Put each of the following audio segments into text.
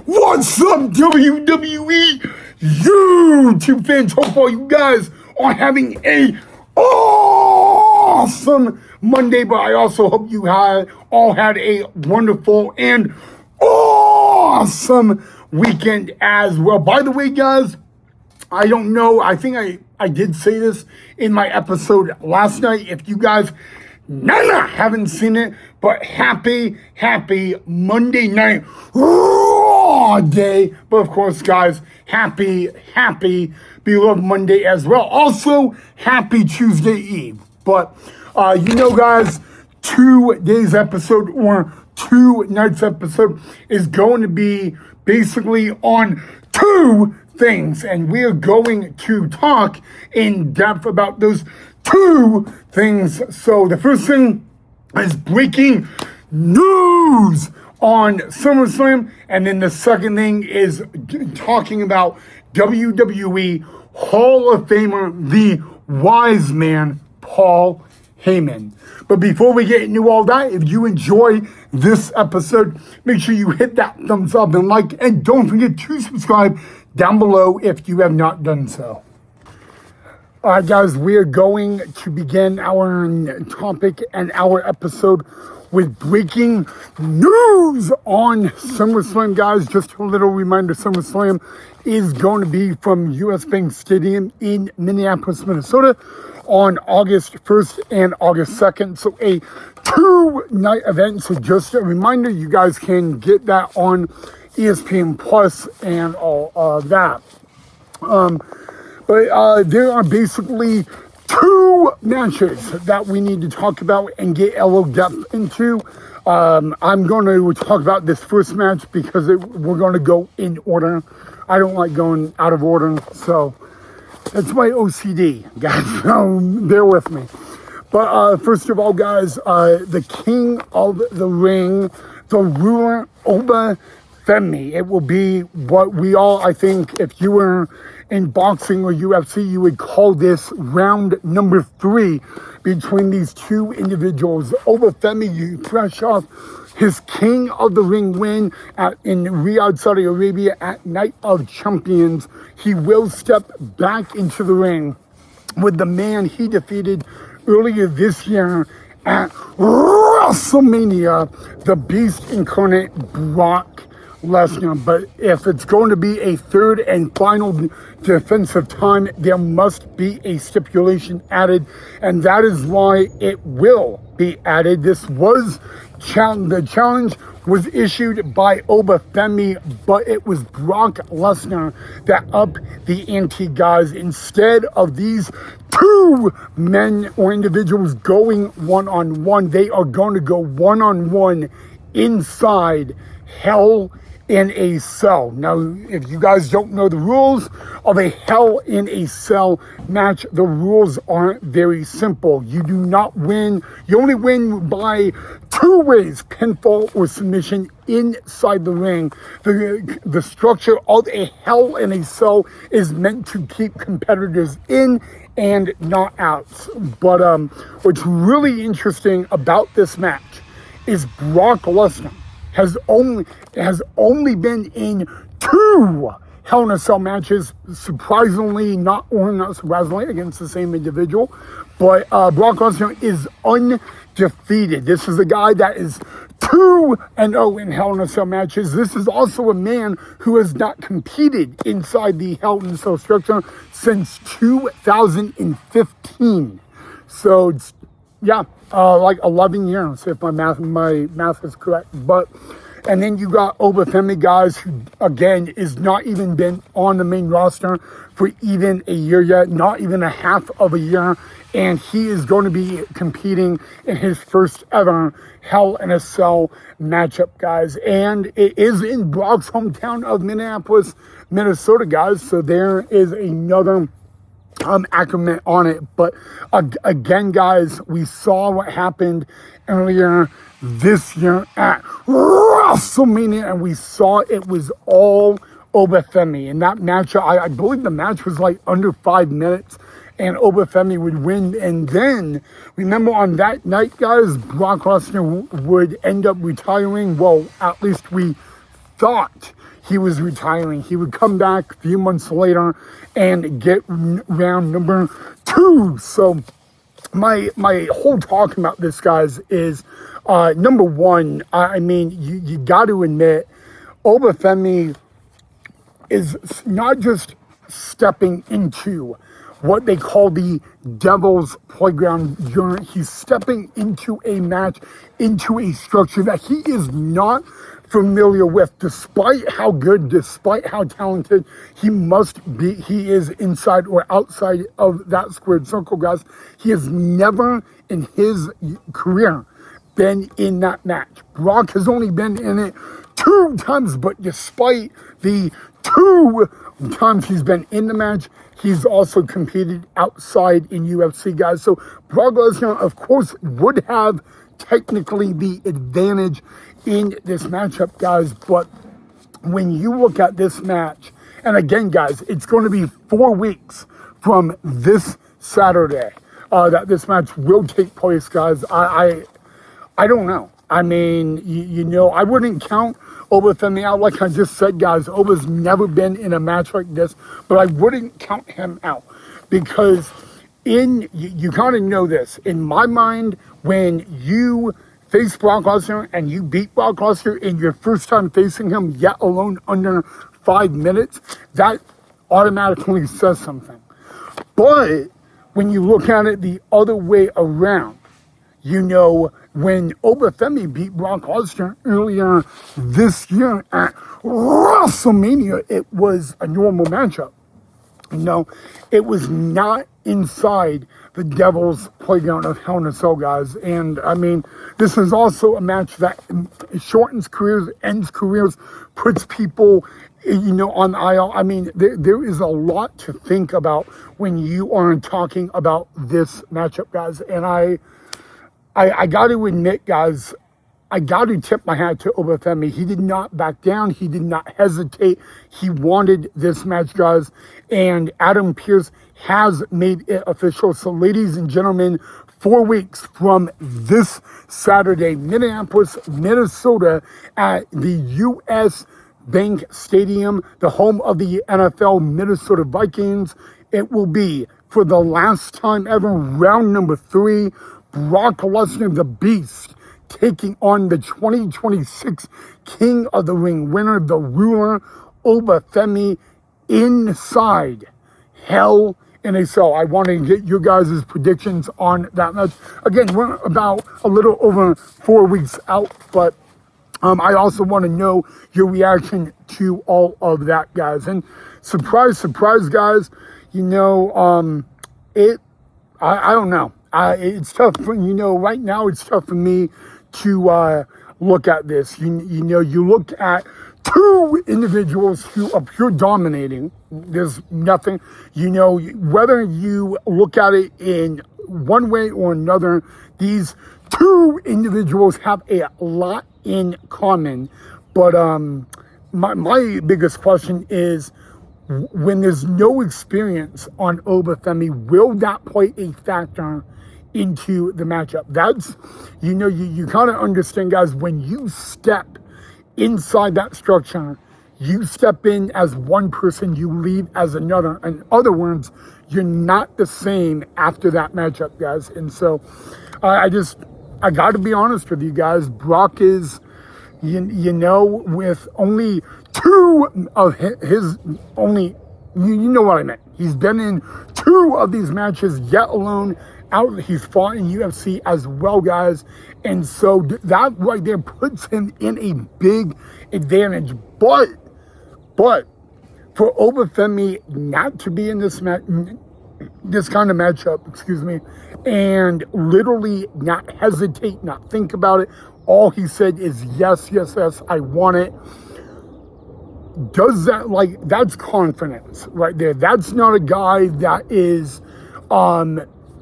What's up, WWE YouTube fans? Hope all you guys are having a awesome Monday, but I also hope you all had a wonderful and awesome weekend as well. By the way, guys, I don't know, I think I did say this in my episode last night. If you guys haven't seen it, but happy Monday night Raw day. But of course, guys, happy beloved Monday as well. Also, happy Tuesday Eve. But guys, today's episode or two nights episode is going to be basically on two things, and we are going to talk in depth about those two things. So the first thing is breaking news on Summerslam, and then the second thing is talking about WWE Hall of Famer, the wise man, Paul Heyman. But before we get into all that, if you enjoy this episode, make sure you hit that thumbs up and like, and don't forget to subscribe down below if you have not done so. All right, guys, we are going to begin our topic and our episode with breaking news on SummerSlam, guys. Just a little reminder, SummerSlam is going to be from US Bank Stadium in Minneapolis, Minnesota on August 1st and August 2nd. So a two-night event. So just a reminder, you guys can get that on ESPN Plus and all of that. But there are basically two matches that we need to talk about and get a little depth into. I'm going to talk about this first match because we're going to go in order. I don't like going out of order, so it's my OCD, guys, so bear with me. But first of all, guys, the King of the Ring, the ruler, Oba Femi. It will be what we all, I think, if you were in boxing or UFC, you would call this round number 3 between these two individuals. Oba Femi, you fresh off his King of the Ring win in Riyadh, Saudi Arabia at Night of Champions. He will step back into the ring with the man he defeated earlier this year at WrestleMania, the Beast incarnate, Brock Lesnar. But if it's going to be a third and final defensive time, there must be a stipulation added, and that is why it will be added. This was the challenge was issued by Oba Femi, but it was Brock Lesnar that upped the ante, guys. Instead of these two men or individuals going one-on-one, they are going to go one-on-one inside Hell in a Cell. Now, if you guys don't know the rules of a Hell in a Cell match, the rules aren't very simple. You do not win. You only win by two ways: pinfall or submission inside the ring. The structure of a Hell in a Cell is meant to keep competitors in and not out. But what's really interesting about this match is Brock Lesnar has only been in two Hell in a Cell matches, surprisingly, not surprisingly, against the same individual. But Brock Lesnar is undefeated. This is a guy that is 2-0 in Hell in a Cell matches. This is also a man who has not competed inside the Hell in a Cell structure since 2015. So it's, yeah, like 11 years, if my math is correct. But, and then you got Oba Femi, guys, who, again, is not even been on the main roster for even a year yet, not even a half of a year. And he is going to be competing in his first ever Hell in a Cell matchup, guys. And it is in Brock's hometown of Minneapolis, Minnesota, guys. So there is another accurate on it. But again, guys, we saw what happened earlier this year at WrestleMania, and we saw it was all Oba Femi. In that match, I believe the match was like under 5 minutes, and Oba Femi would win. And then, remember on that night, guys, Brock Lesnar would end up retiring. Well, at least we thought he was retiring. He would come back a few months later and get round number 2. So my whole talk about this, guys, is number one, I mean, you got to admit, Obafemi is not just stepping into what they call the devil's playground. He's stepping into a match, into a structure that he is not familiar with, despite how good, despite how talented he is inside or outside of that squared circle, guys. He has never in his career been in that match. Brock has only been in it 2 times, but despite the 2 times he's been in the match, he's also competed outside in UFC, guys. So Brock Lesnar, of course, would have technically the advantage in this matchup, guys. But when you look at this match, and again, guys, it's going to be 4 weeks from this Saturday that this match will take place, guys. I don't know. I mean, you know, I wouldn't count Obafemi out. Like I just said, guys, Oba's never been in a match like this, but I wouldn't count him out because you kind of know this. In my mind, when you face Brock Lesnar and you beat Brock Lesnar in your first time facing him, yet alone under 5 minutes, that automatically says something. But when you look at it the other way around, you know, when Obafemi beat Brock Lesnar earlier this year at WrestleMania, it was a normal matchup. You know, it was not inside the Devil's Playground of Hell in a Cell, guys. And, I mean, this is also a match that shortens careers, ends careers, puts people, you know, on the aisle. I mean, there is a lot to think about when you are talking about this matchup, guys. And I got to admit, guys, I got to tip my hat to Obafemi. He did not back down. He did not hesitate. He wanted this match, guys. And Adam Pearce has made it official. So, ladies and gentlemen, 4 weeks from this Saturday, Minneapolis, Minnesota, at the U.S. Bank Stadium, the home of the NFL Minnesota Vikings, it will be, for the last time ever, round number 3, Brock Lesnar, the Beast, taking on the 2026 King of the Ring winner, the ruler, Obafemi, inside Hell in a Cell. I want to get your guys' predictions on that match. Again, we're about a little over 4 weeks out, but I also want to know your reaction to all of that, guys. And surprise, surprise, guys, you know, I don't know. It's tough, you know, right now it's tough for me to look at this. You know, you look at 2 individuals who are pure dominating. There's nothing, you know, whether you look at it in one way or another, these 2 individuals have a lot in common. But my biggest question is, when there's no experience on Obafemi, will that play a factor into the matchup? That's, you know, you kind of understand, guys, when you step inside that structure, you step in as one person, you leave as another. In other words, you're not the same after that matchup, guys. And so I got to be honest with you guys. Brock is, you know, with only 2 of his only, you know what I meant. He's been in 2 of these matches, yet alone out. He's fought in UFC as well, guys. And so that right there puts him in a big advantage. But for Obafemi not to be in this kind of matchup, and literally not hesitate, not think about it. All he said is yes, yes, yes, I want it. Does that, like, that's confidence right there. That's not a guy that is,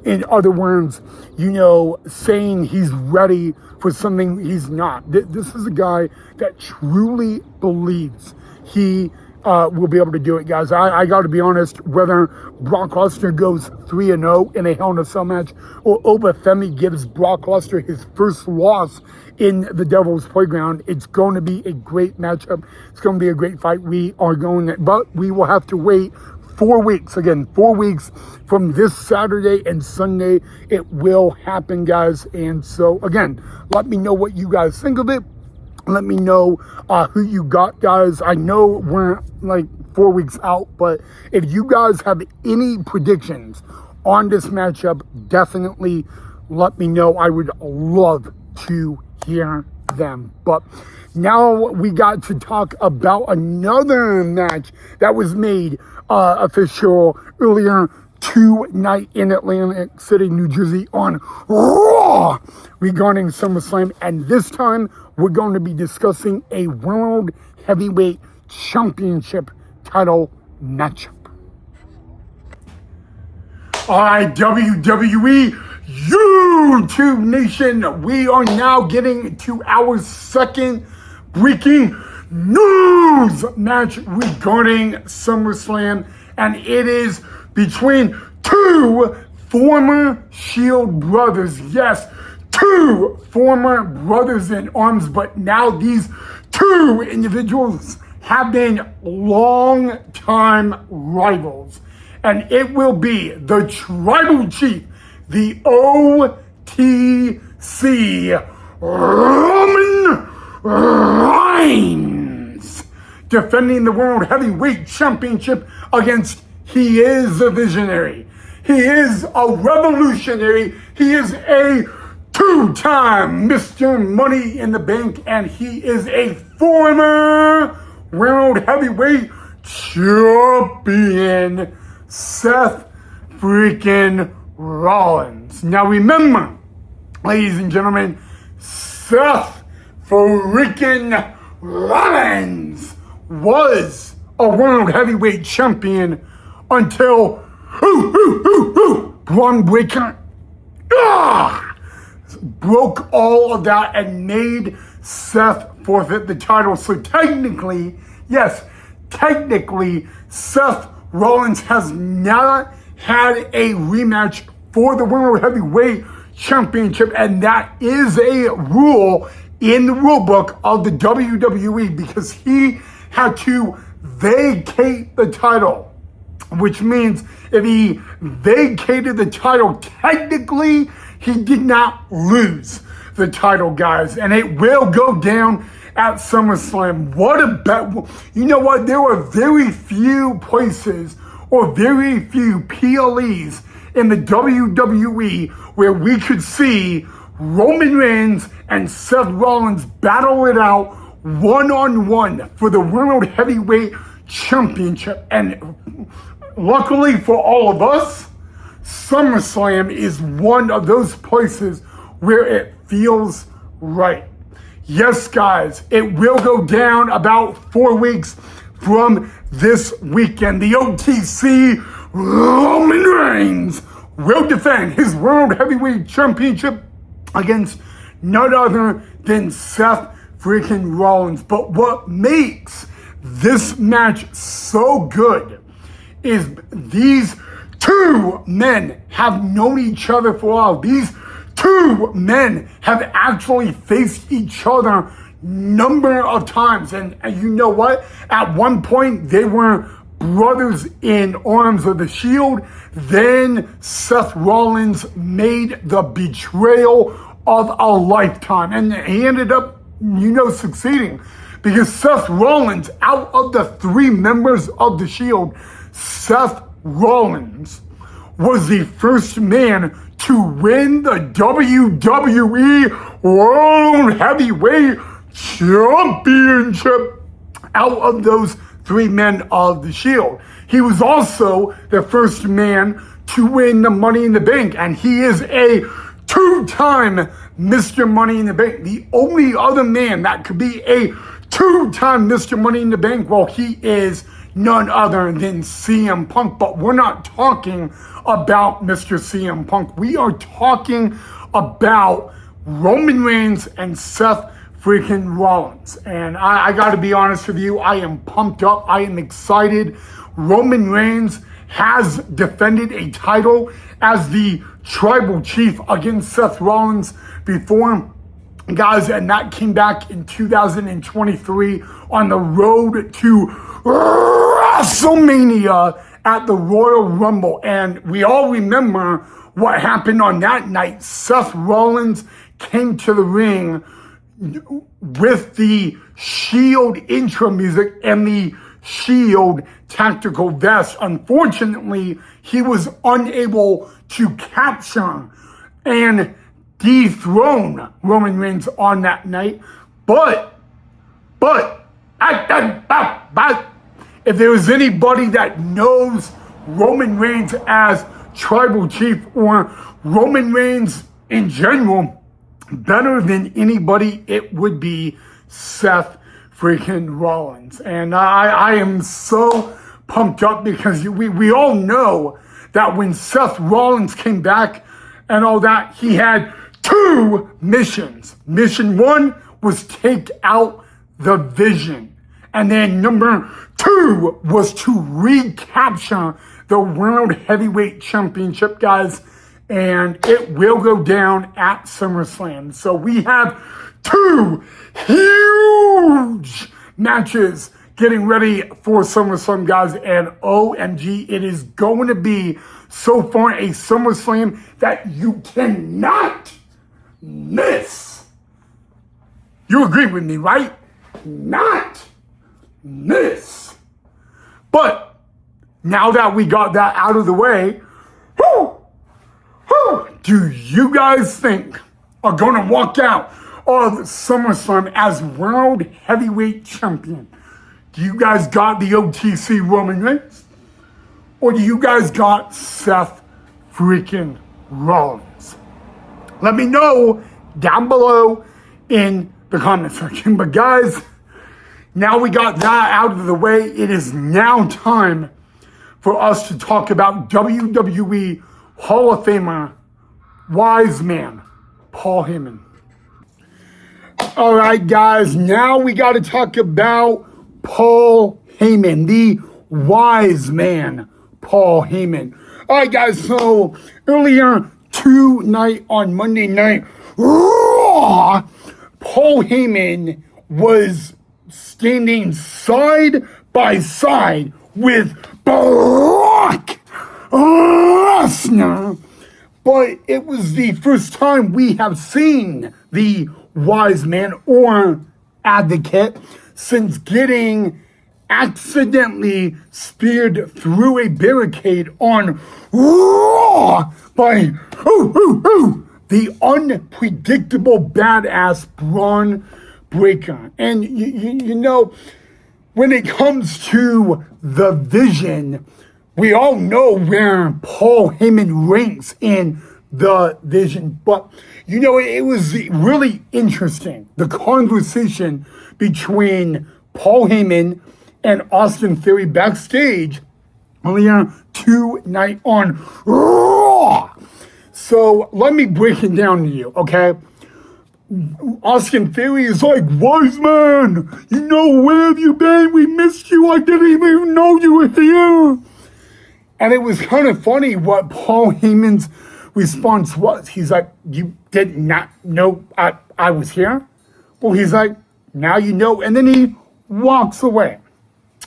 in other words, you know, saying he's ready for something he's not. This is a guy that truly believes he will be able to do it, guys. I got to be honest, whether Brock Lesnar goes 3-0 in a Hell in a Cell match or Obafemi gives Brock Lesnar his first loss in the Devil's Playground, it's going to be a great matchup. It's going to be a great fight. But we will have to wait 4 weeks. Again, 4 weeks from this Saturday and Sunday. It will happen, guys. And so, again, let me know what you guys think of it. Let me know who you got, guys. I know we're like 4 weeks out, but if you guys have any predictions on this matchup, definitely let me know. I would love to hear them. But now we got to talk about another match that was made official earlier tonight in Atlantic City, New Jersey on Raw regarding SummerSlam. And this time we're going to be discussing a World Heavyweight Championship title matchup. All right, WWE YouTube Nation, we are now getting to our second breaking news match regarding SummerSlam, and it is between two former Shield brothers. Yes, two former brothers in arms, but now these two individuals have been long-time rivals, and it will be the Tribal Chief, the OTC, Roman Reigns, defending the World Heavyweight Championship against He is a Visionary. He is a revolutionary. He is a two-time Mr. Money in the Bank, and he is a former World Heavyweight Champion, Seth freaking Rollins. Now remember, ladies and gentlemen, Seth freaking Rollins was a World Heavyweight Champion until Braun Breaker broke all of that and made Seth forfeit the title. So technically, Seth Rollins has not had a rematch for the World Heavyweight Championship, and that is a rule in the rule book of the WWE because he had to vacate the title, which means if he vacated the title, technically he did not lose the title, guys, and it will go down at SummerSlam. What about, you know what, there were very few places or very few PLEs in the WWE where we could see Roman Reigns and Seth Rollins battle it out one-on-one for the World Heavyweight Championship. And luckily for all of us, SummerSlam is one of those places where it feels right. Yes, guys, it will go down about 4 weeks from this weekend. The OTC Roman Reigns will defend his World Heavyweight Championship against none other than Seth freaking Rollins. But what makes this match so good is these two men have known each other for a while. These two men have actually faced each other number of times. And you know what? At one point, they were brothers in arms of the Shield. Then Seth Rollins made the betrayal of a lifetime. And he ended up, succeeding. Because Seth Rollins, out of the three members of the Shield, Seth Rollins was the first man to win the WWE World Heavyweight Championship out of those three men of the Shield. He was also the first man to win the Money in the Bank, and he is a two-time Mr. Money in the Bank. The only other man that could be a two-time Mr. Money in the Bank, well, he is none other than CM Punk. But we're not talking about Mr. CM Punk. We are talking about Roman Reigns and Seth freaking Rollins. And I got to be honest with you, I am pumped up. I am excited. Roman Reigns has defended a title as the tribal chief against Seth Rollins before, guys, and that came back in 2023 on the road to WrestleMania at the Royal Rumble. And we all remember what happened on that night. Seth Rollins came to the ring with the Shield intro music and the Shield tactical vest. Unfortunately, he was unable to capture and dethrone Roman Reigns on that night. But if there was anybody that knows Roman Reigns as tribal chief or Roman Reigns in general better than anybody, it would be Seth freaking Rollins. And I am so pumped up because we all know that when Seth Rollins came back and all that, he had 2 missions. Mission 1 was take out the Vision. And then number 2 was to recapture the World Heavyweight Championship, guys. And it will go down at SummerSlam. So we have 2 huge matches getting ready for SummerSlam, guys. And OMG, it is going to be so far a SummerSlam that you cannot miss. You agree with me, right? Not miss. But now that we got that out of the way, who do you guys think are going to walk out of SummerSlam as World Heavyweight Champion? Do you guys got the OTC Roman Reigns? Or do you guys got Seth freaking Rollins? Let me know down below in the comment section. But guys, now we got that out of the way, it is now time for us to talk about WWE Hall of Famer, wise man, Paul Heyman. All right, guys, now we got to talk about Paul Heyman, the wise man, Paul Heyman. All right, guys, so earlier tonight on Monday Night Raw, Paul Heyman was standing side by side with Brock Lesnar. But it was the first time we have seen the wise man or advocate since getting accidentally speared through a barricade on Raw by the unpredictable badass Braun Breaker. And you know, when it comes to the Vision, we all know where Paul Heyman ranks in the Vision. But, you know, it was really interesting, the conversation between Paul Heyman and Austin Theory backstage earlier tonight on Raw. So let me break it down to you, okay? Austin Theory is like, wise man, you know, where have you been? We missed you. I didn't even know you were here. And it was kind of funny what Paul Heyman's response was. He's like, you did not know I was here? Well, he's like, now you know. And then he walks away.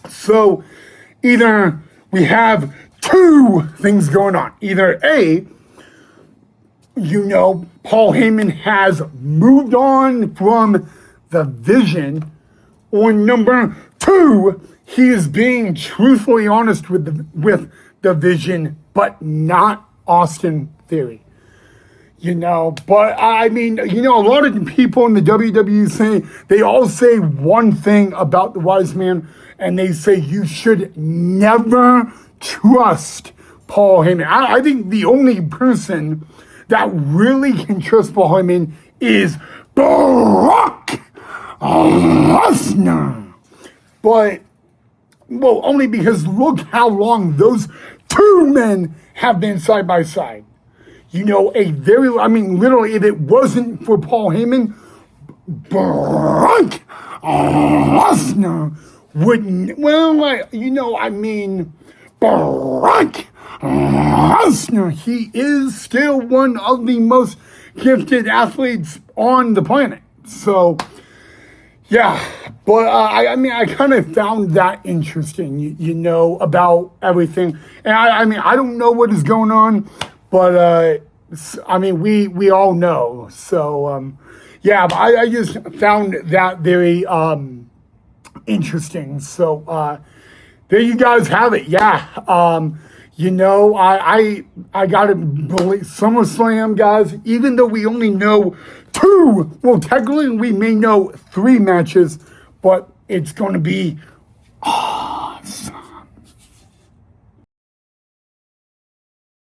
So either we have 2 things going on. Either A, you know, Paul Heyman has moved on from the Vision, or number 2, he is being truthfully honest with the Vision, but not Austin Theory. You know, but I mean, you know, a lot of the people in the WWE say, they all say one thing about the wise man, and they say you should never trust Paul Heyman. I think the only person that really can trust Paul Heyman is Brock Lesnar. But, well, only because look how long those 2 men have been side by side. You know, literally, if it wasn't for Paul Heyman, Brock Lesnar wouldn't, well, I mean, Brock Lesnar, he is still one of the most gifted athletes on the planet. So, yeah, but I kind of found that interesting, about everything. And I don't know what is going on, but we all know. So, yeah, but I just found that very interesting. So, there you guys have it. Yeah. I gotta believe SummerSlam, guys, even though we only know two, well, technically we may know three matches, but it's gonna be